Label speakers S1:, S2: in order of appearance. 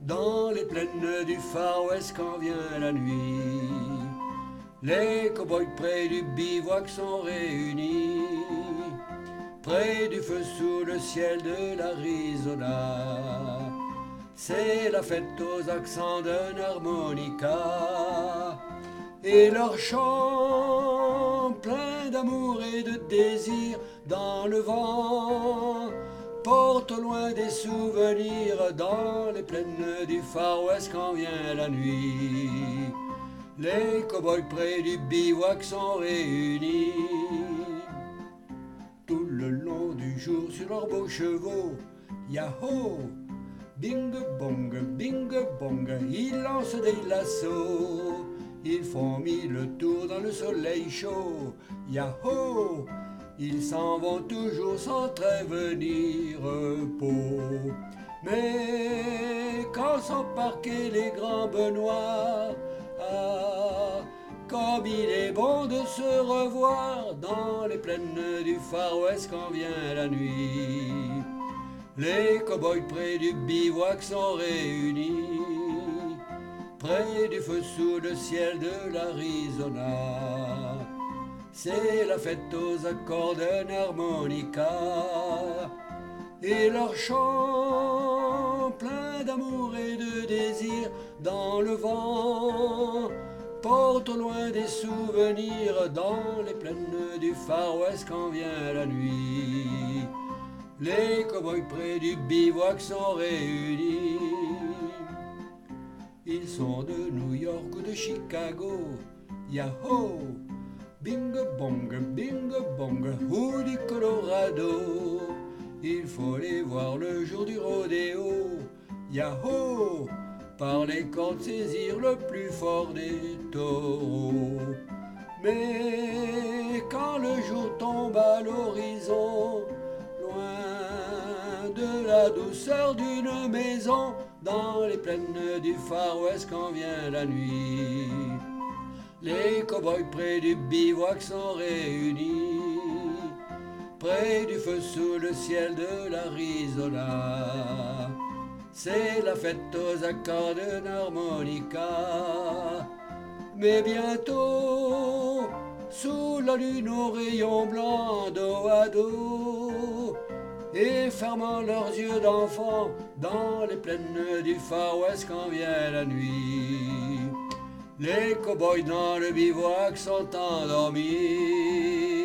S1: dans les plaines du Far West quand vient la nuit. Les cow-boys près du bivouac sont réunis, près du feu sous le ciel de l'Arizona. C'est la fête aux accents d'un harmonica, et leur chant plein d'amour et de désir dans le vent porte au loin des souvenirs dans les plaines du Far West quand vient la nuit. Les cow-boys près du bivouac sont réunis tout le long du jour sur leurs beaux chevaux. Yahoo! Bing bong, ils lancent des lassos, ils font mille tours dans le soleil chaud. Yahoo! Ils s'en vont toujours sans trêve ni repos. Mais quand sont parqués les grands benoît, ah, comme il est bon de se revoir dans les plaines du Far West quand vient la nuit. Les cow-boys près du bivouac sont réunis, près du feu sous le ciel de l'Arizona. C'est la fête aux accords d'un harmonica, et leur chant plein d'amour et de désir dans le vent porte au loin des souvenirs dans les plaines du Far West quand vient la nuit. Les cow-boys près du bivouac sont réunis. Ils sont de New York ou de Chicago. Yahoo! Bing bong, ou du Colorado. Il faut les voir le jour du rodéo. Yahoo! Par les cordes saisir le plus fort des taureaux. Mais quand le jour tombe à l'horizon, loin de la douceur d'une maison, dans les plaines du Far West quand vient la nuit, les cow-boys près du bivouac sont réunis, près du feu sous le ciel de l'Arizona. C'est la fête aux accords d'un harmonica. Mais bientôt, sous la lune aux rayons blancs, dos à dos, et fermant leurs yeux d'enfants dans les plaines du Far West quand vient la nuit, les cow-boys dans le bivouac sont endormis.